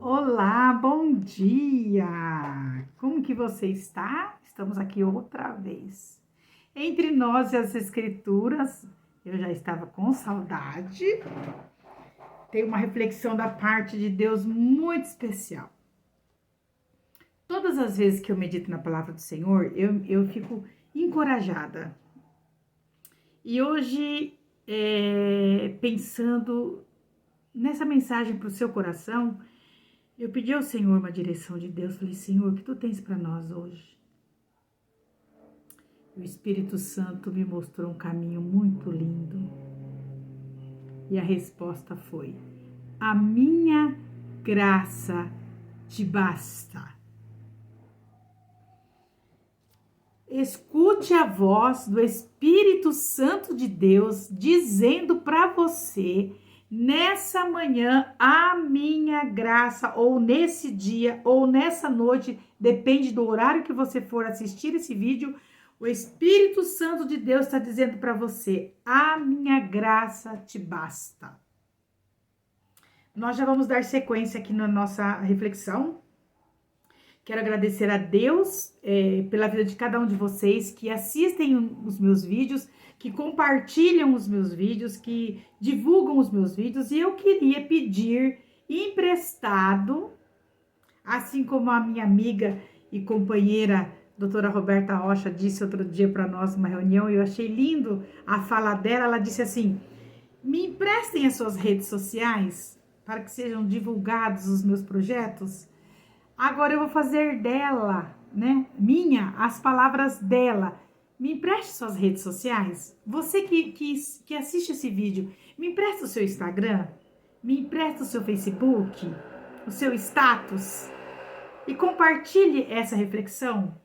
Olá, bom dia! Como que você está? Estamos aqui outra vez. Entre nós e as escrituras, eu já estava com saudade. Tem uma reflexão da parte de Deus muito especial. Todas as vezes que eu medito na palavra do Senhor, eu fico encorajada. E hoje, pensando nessa mensagem para o seu coração, eu pedi ao Senhor uma direção de Deus. Falei, Senhor, o que tu tens para nós hoje? O Espírito Santo me mostrou um caminho muito lindo. E a resposta foi: a minha graça te basta. Escute a voz do Espírito Santo de Deus dizendo para você nessa manhã, a minha graça, ou nesse dia, ou nessa noite, depende do horário que você for assistir esse vídeo, o Espírito Santo de Deus está dizendo para você, a minha graça te basta. Nós já vamos dar sequência aqui na nossa reflexão. Quero agradecer a Deus pela vida de cada um de vocês que assistem os meus vídeos, que compartilham os meus vídeos, que divulgam os meus vídeos. E eu queria pedir emprestado, assim como a minha amiga e companheira, doutora Roberta Rocha, disse outro dia para nós numa reunião, e eu achei lindo a fala dela. Ela disse assim: me emprestem as suas redes sociais para que sejam divulgados os meus projetos. Agora eu vou fazer dela, né? As palavras dela. Me empreste suas redes sociais. Você que assiste esse vídeo, me empresta o seu Instagram, me empresta o seu Facebook, o seu status e compartilhe essa reflexão.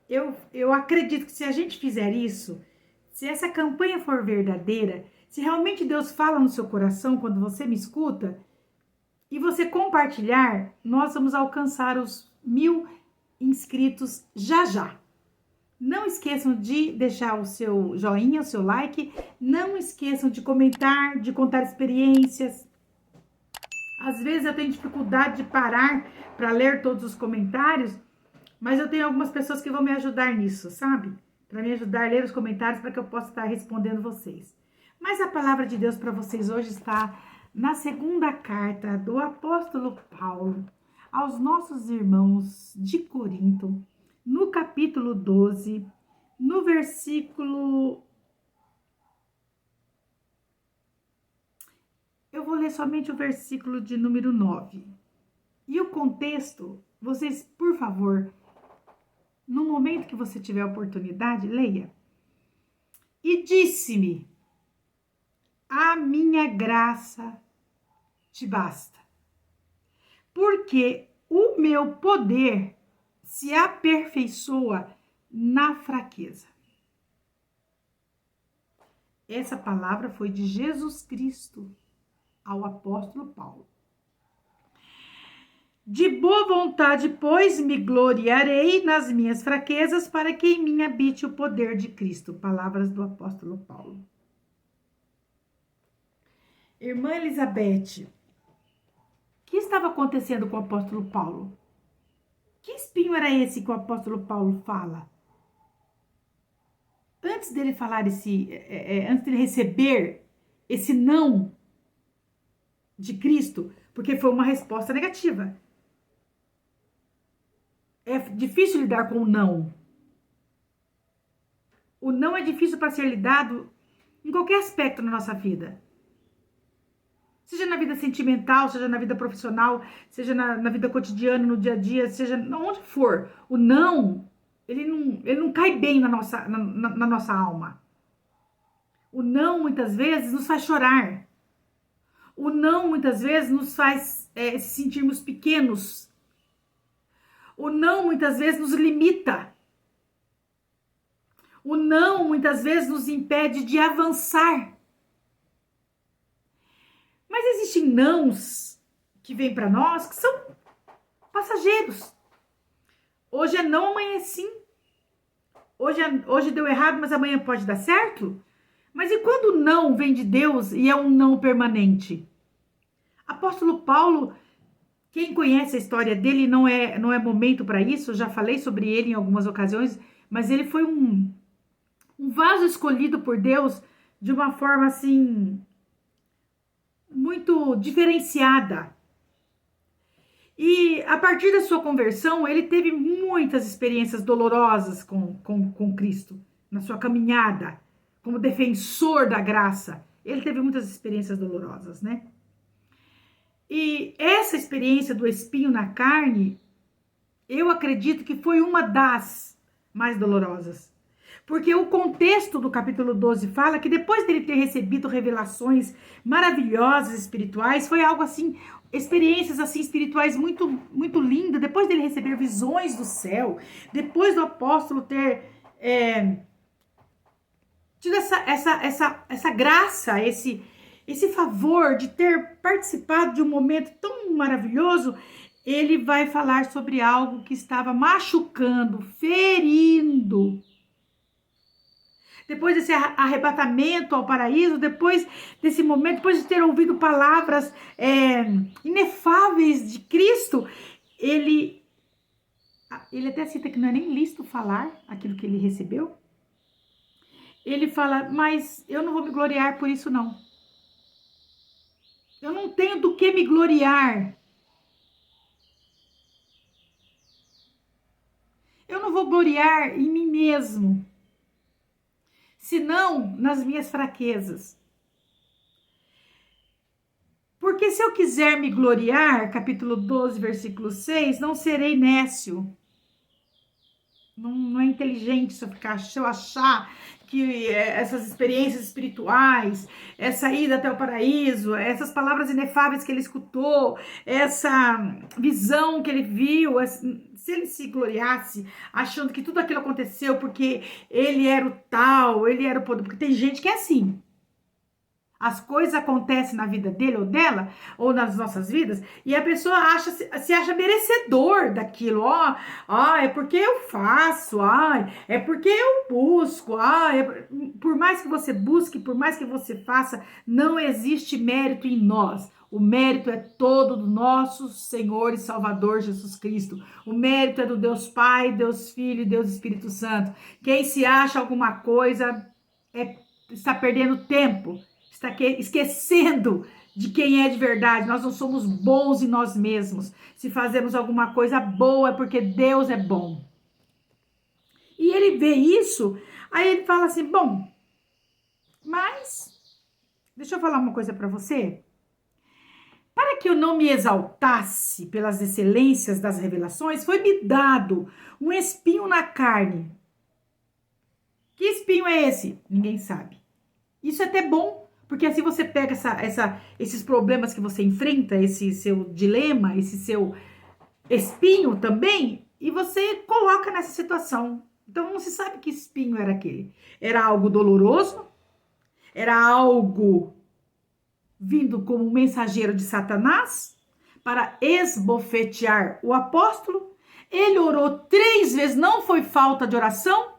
Eu acredito que se a gente fizer isso, se essa campanha for verdadeira, se realmente Deus fala no seu coração quando você me escuta, e você compartilhar, nós vamos alcançar os 1000 inscritos já já. Não esqueçam de deixar o seu joinha, o seu like. Não esqueçam de comentar, de contar experiências. Às vezes eu tenho dificuldade de parar para ler todos os comentários, mas eu tenho algumas pessoas que vão me ajudar nisso, sabe? Para me ajudar a ler os comentários para que eu possa estar respondendo vocês. Mas a palavra de Deus para vocês hoje está na segunda carta do apóstolo Paulo aos nossos irmãos de Corinto, no capítulo 12, no versículo... Eu vou ler somente o versículo de número 9. E o contexto, vocês, por favor, no momento que você tiver a oportunidade, leia. E disse-me: a minha graça te basta, porque o meu poder se aperfeiçoa na fraqueza. Essa palavra foi de Jesus Cristo ao apóstolo Paulo. De boa vontade, pois, me gloriarei nas minhas fraquezas, para que em mim habite o poder de Cristo. Palavras do apóstolo Paulo. Irmã Elizabeth, o que estava acontecendo com o apóstolo Paulo? Que espinho era esse que o apóstolo Paulo fala? Antes dele falar antes dele receber esse não de Cristo, porque foi uma resposta negativa. É difícil lidar com o não. O não é difícil para ser lidado em qualquer aspecto na nossa vida. Seja na vida sentimental, seja na vida profissional, seja na vida cotidiana, no dia a dia, seja onde for. O não, ele não cai bem na nossa alma. O não, muitas vezes, nos faz chorar. O não, muitas vezes, nos faz se sentirmos pequenos. O não, muitas vezes, nos limita. O não, muitas vezes, nos impede de avançar. Mas existem nãos que vêm para nós que são passageiros. Hoje é não, amanhã é sim. Hoje deu errado, mas amanhã pode dar certo? Mas e quando o não vem de Deus e é um não permanente? Apóstolo Paulo Quem conhece a história dele não é momento para isso, eu já falei sobre ele em algumas ocasiões, mas ele foi um vaso escolhido por Deus de uma forma assim muito diferenciada. E a partir da sua conversão, ele teve muitas experiências dolorosas com Cristo, na sua caminhada, como defensor da graça. Ele teve muitas experiências dolorosas, né? E essa experiência do espinho na carne, eu acredito que foi uma das mais dolorosas. Porque o contexto do capítulo 12 fala que depois dele ter recebido revelações maravilhosas espirituais, foi algo assim, experiências assim espirituais muito muito lindas, depois dele receber visões do céu, depois do apóstolo ter tido essa graça, esse favor de ter participado de um momento tão maravilhoso, ele vai falar sobre algo que estava machucando, ferindo. Depois desse arrebatamento ao paraíso, depois desse momento, depois de ter ouvido palavras inefáveis de Cristo, ele até cita que não é nem lícito falar aquilo que ele recebeu. Ele fala, mas eu não vou me gloriar por isso não. Eu não tenho do que me gloriar. Eu não vou gloriar em mim mesmo, senão nas minhas fraquezas. Porque se eu quiser me gloriar, capítulo 12, versículo 6, não serei nécio. Não é inteligente se eu achar que essas experiências espirituais, essa ida até o paraíso, essas palavras inefáveis que ele escutou, essa visão que ele viu, se ele se gloriasse, achando que tudo aquilo aconteceu porque ele era o tal, ele era o poder, porque tem gente que é assim. As coisas acontecem na vida dele ou dela, ou nas nossas vidas, e a pessoa se acha merecedor daquilo. É porque eu faço, é porque eu busco, por mais que você busque, por mais que você faça, não existe mérito em nós. O mérito é todo do nosso Senhor e Salvador Jesus Cristo. O mérito é do Deus Pai, Deus Filho e Deus Espírito Santo. Quem se acha alguma coisa está perdendo tempo. Está esquecendo de quem é de verdade. Nós não somos bons em nós mesmos. Se fazemos alguma coisa boa é porque Deus é bom. E ele vê isso, aí ele fala assim, bom, mas deixa eu falar uma coisa para você. Para que eu não me exaltasse pelas excelências das revelações, foi-me dado um espinho na carne. Que espinho é esse? Ninguém sabe. Isso é até bom. Porque assim você pega esses problemas que você enfrenta, esse seu dilema, esse seu espinho também, e você coloca nessa situação. Então não se sabe que espinho era aquele. Era algo doloroso? Era algo vindo como um mensageiro de Satanás para esbofetear o apóstolo? Ele orou 3 vezes, não foi falta de oração?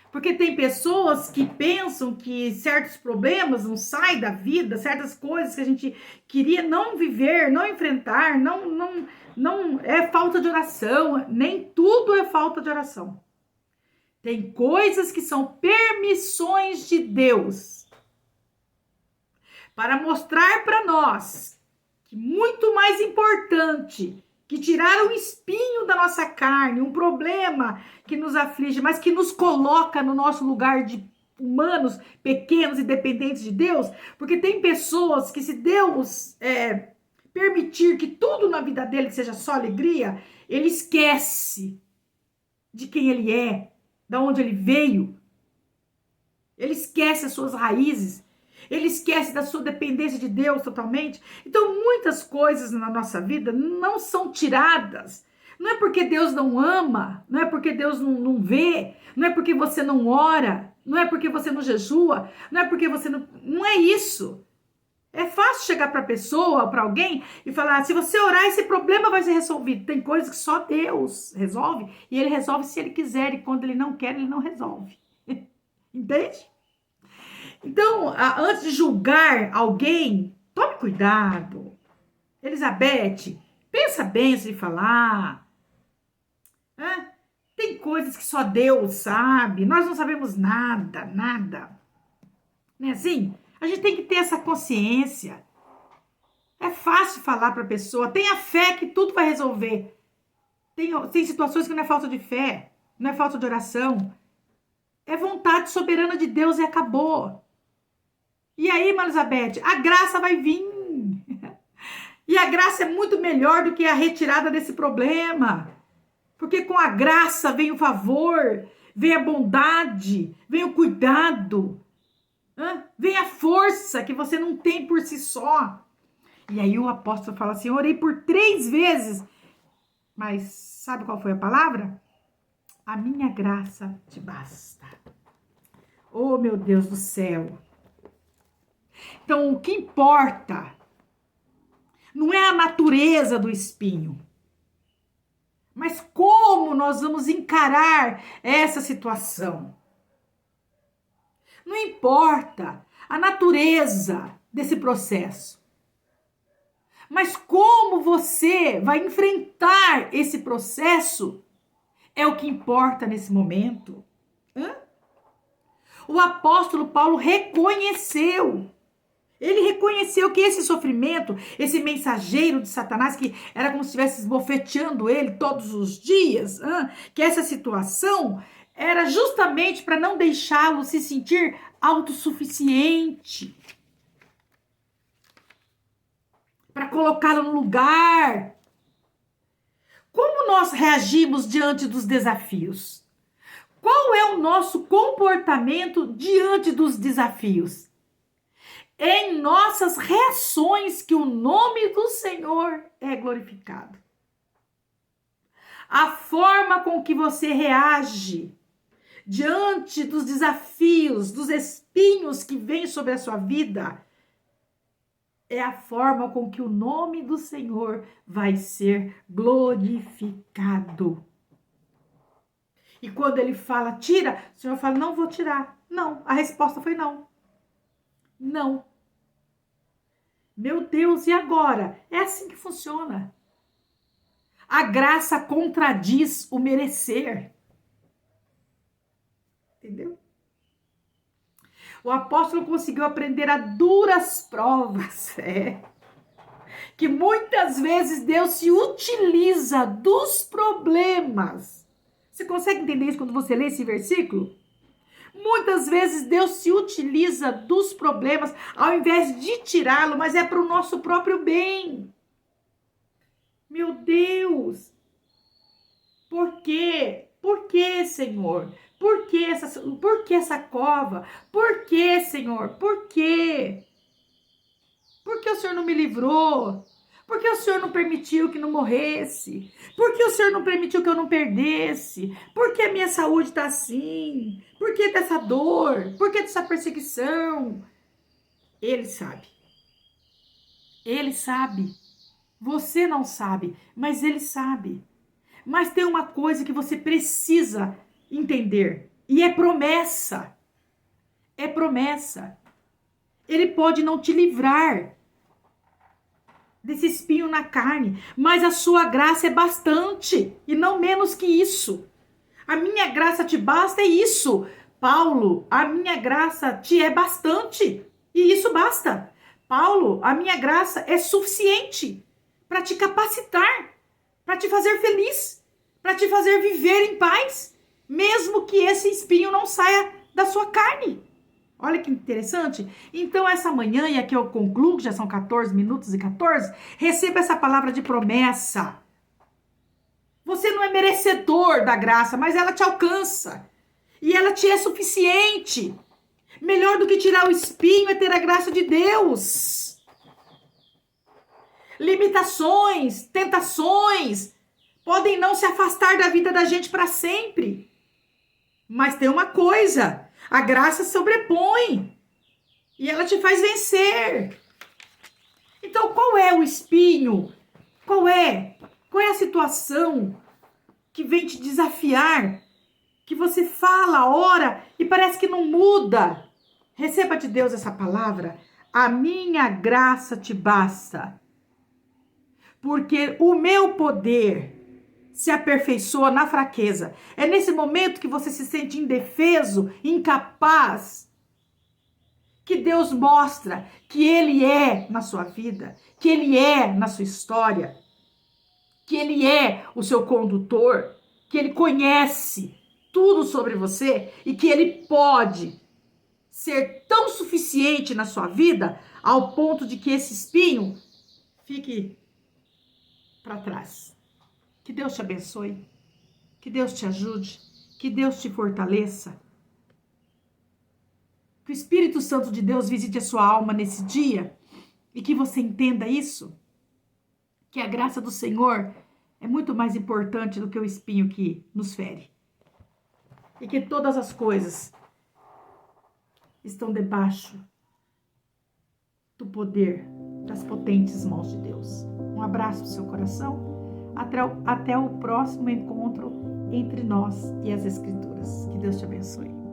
Porque tem pessoas que pensam que certos problemas não saem da vida, certas coisas que a gente queria não viver, não enfrentar, não é falta de oração, nem tudo é falta de oração. Tem coisas que são permissões de Deus para mostrar para nós que muito mais importante que tirar um espinho da nossa carne, um problema que nos aflige, mas que nos coloca no nosso lugar de humanos pequenos e dependentes de Deus, porque tem pessoas que se Deus permitir que tudo na vida dele seja só alegria, ele esquece de quem ele é, da onde ele veio, ele esquece as suas raízes, ele esquece da sua dependência de Deus totalmente. Então, muitas coisas na nossa vida não são tiradas. Não é porque Deus não ama, não é porque Deus não vê, não é porque você não ora, não é porque você não jejua, não é porque você não... Não é isso. É fácil chegar para a pessoa, para alguém e falar, se você orar, esse problema vai ser resolvido. Tem coisas que só Deus resolve e ele resolve se ele quiser e quando ele não quer, ele não resolve. Entende? Então, antes de julgar alguém, tome cuidado. Elizabeth, essa benção de falar. Tem coisas que só Deus sabe. Nós não sabemos nada, nada. Não é assim? A gente tem que ter essa consciência. É fácil falar para a pessoa. Tenha fé que tudo vai resolver. Tem situações que não é falta de fé. Não é falta de oração. É vontade soberana de Deus e acabou. E aí, Irmã Elizabeth, a graça vai vir. E a graça é muito melhor do que a retirada desse problema. Porque com a graça vem o favor, vem a bondade, vem o cuidado, vem a força que você não tem por si só. E aí o apóstolo fala assim, orei por 3 vezes. Mas sabe qual foi a palavra? A minha graça te basta. Oh, meu Deus do céu. Então, o que importa não é a natureza do espinho, mas como nós vamos encarar essa situação. Não importa a natureza desse processo, mas como você vai enfrentar esse processo é o que importa nesse momento. O apóstolo Paulo reconheceu. Ele reconheceu que esse sofrimento, esse mensageiro de Satanás, que era como se estivesse esbofeteando ele todos os dias, que essa situação era justamente para não deixá-lo se sentir autossuficiente, para colocá-lo no lugar. Como nós reagimos diante dos desafios? Qual é o nosso comportamento diante dos desafios? É em nossas reações que o nome do Senhor é glorificado. A forma com que você reage diante dos desafios, dos espinhos que vêm sobre a sua vida, é a forma com que o nome do Senhor vai ser glorificado. E quando ele fala, tira, o Senhor fala, não vou tirar. Não, a resposta foi não. Não. Meu Deus, e agora? É assim que funciona. A graça contradiz o merecer. Entendeu? O apóstolo conseguiu aprender a duras provas, que muitas vezes Deus se utiliza dos problemas. Você consegue entender isso quando você lê esse versículo? Muitas vezes Deus se utiliza dos problemas ao invés de tirá-lo, mas é para o nosso próprio bem. Meu Deus! Por quê? Por quê, Senhor? Por que essa cova? Por que, Senhor? Por quê? Por que o Senhor não me livrou? Por que o Senhor não permitiu que não morresse? Por que o Senhor não permitiu que eu não perdesse? Por que a minha saúde está assim? Por que dessa dor? Por que dessa perseguição? Ele sabe. Ele sabe. Você não sabe, mas ele sabe. Mas tem uma coisa que você precisa entender. E é promessa. É promessa. Ele pode não te livrar desse espinho na carne, mas a sua graça é bastante, e não menos que isso. A minha graça te basta, é isso. Paulo, a minha graça te é bastante, e isso basta. Paulo, a minha graça é suficiente para te capacitar, para te fazer feliz, para te fazer viver em paz, mesmo que esse espinho não saia da sua carne. Olha que interessante. Então, essa manhã, e aqui eu concluo, que já são 14 minutos e 14, receba essa palavra de promessa. Você não é merecedor da graça, mas ela te alcança. E ela te é suficiente. Melhor do que tirar o espinho é ter a graça de Deus. Limitações, tentações, podem não se afastar da vida da gente para sempre. Mas tem uma coisa... A graça sobrepõe e ela te faz vencer. Então, qual é o espinho? Qual é a situação que vem te desafiar? Que você fala, ora e parece que não muda. Receba de Deus essa palavra. A minha graça te basta. porque o meu poder se aperfeiçoa na fraqueza. É nesse momento que você se sente indefeso, incapaz, que Deus mostra que Ele é na sua vida, que Ele é na sua história, que Ele é o seu condutor, que Ele conhece tudo sobre você e que Ele pode ser tão suficiente na sua vida ao ponto de que esse espinho fique para trás. Que Deus te abençoe, que Deus te ajude, que Deus te fortaleça. Que o Espírito Santo de Deus visite a sua alma nesse dia e que você entenda isso, que a graça do Senhor é muito mais importante do que o espinho que nos fere. E que todas as coisas estão debaixo do poder das potentes mãos de Deus. Um abraço no seu coração. Até o próximo encontro entre nós e as Escrituras. Que Deus te abençoe.